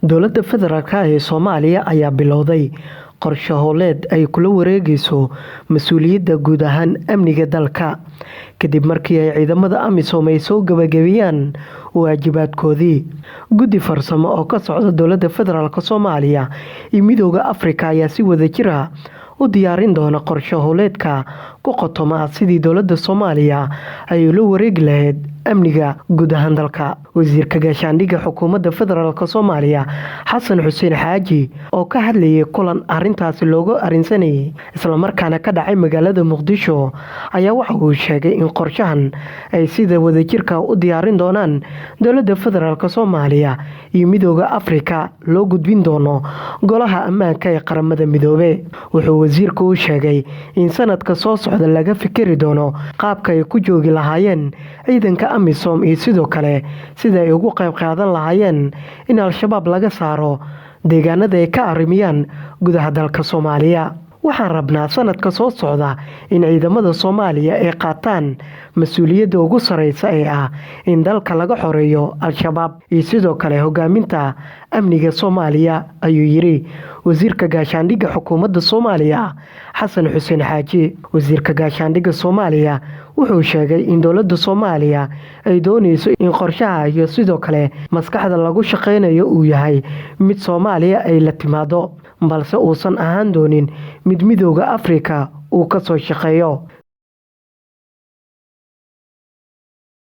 Dowladda Federaalka ee Soomaaliya ayaa bilowday qorshe howleed ay kula wareegayso mas'uuliyadda guud ahaan amniga dalka kadib markii ay ciidamada Amisom ay soo gabagabeeyeen waajibaadkoodii. Guddi farsamo oo ka socda Dowladda Federaalka Soomaaliya iyo Midowga Afrika ayaa si wadajir ah u diyaarin doona qorshe howleedka ku qotoma sidii dowladda Soomaaliya ay ula wareegi lahayd amniga guud ahaan dalka. Wasiirka Gaashaandhigga Xukuumadda Federaalka Soomaaliya Xasan Xuseen Xaaji oo ka hadlayay kulan arrintaasi looga arrinsanayay isla markaana ka dhacay magaalada Muqdisho ayaa waxa uu sheegay in qorshahan ay sida wadajirka u diyaarin doonaan Dowladda Federaalka Soomaaliya iyo Midowga Afrika loo gudbin doono Golaha Ammaanka ee Qaramada Midoobay. Wuxuu wasiirku u sheegay in sanadka soo socda laga fikiri doono qaabka ay ku joogi lahaayeen ciidanka Amisom iyo sidoo kale sida ay uga qayb qaadan lahaayeen in Al-shabaab laga saaro deegaanada ay ka arrimiyaan gudaha dalka Soomaaliya. Waxaan rabnaa sanadka soo socda in ciidamada Soomaaliya ay qaataan mas'uuliyadda ugu sareysa ee ah in dalka laga xoreeyo Al-shabaab iyo sidoo kale hogaaminta amniga Soomaaliya, ayuu yiri Wasiirka Gaashaandhigga Xukuumadda Soomaaliya Xasan Xuseen Xaaji. Wasiirka Gaashaandhigga Soomaaliya wuxuu sheegay in dowladda Soomaaliya ay doonayso in qorshaha iyo sidoo kale maskaxda lagu shaqeynayo uu yahay mid Soomaaliya ay la timaado balse uusan ahaan doonin mid Midowga Afrika uu ka soo shaqeeyo.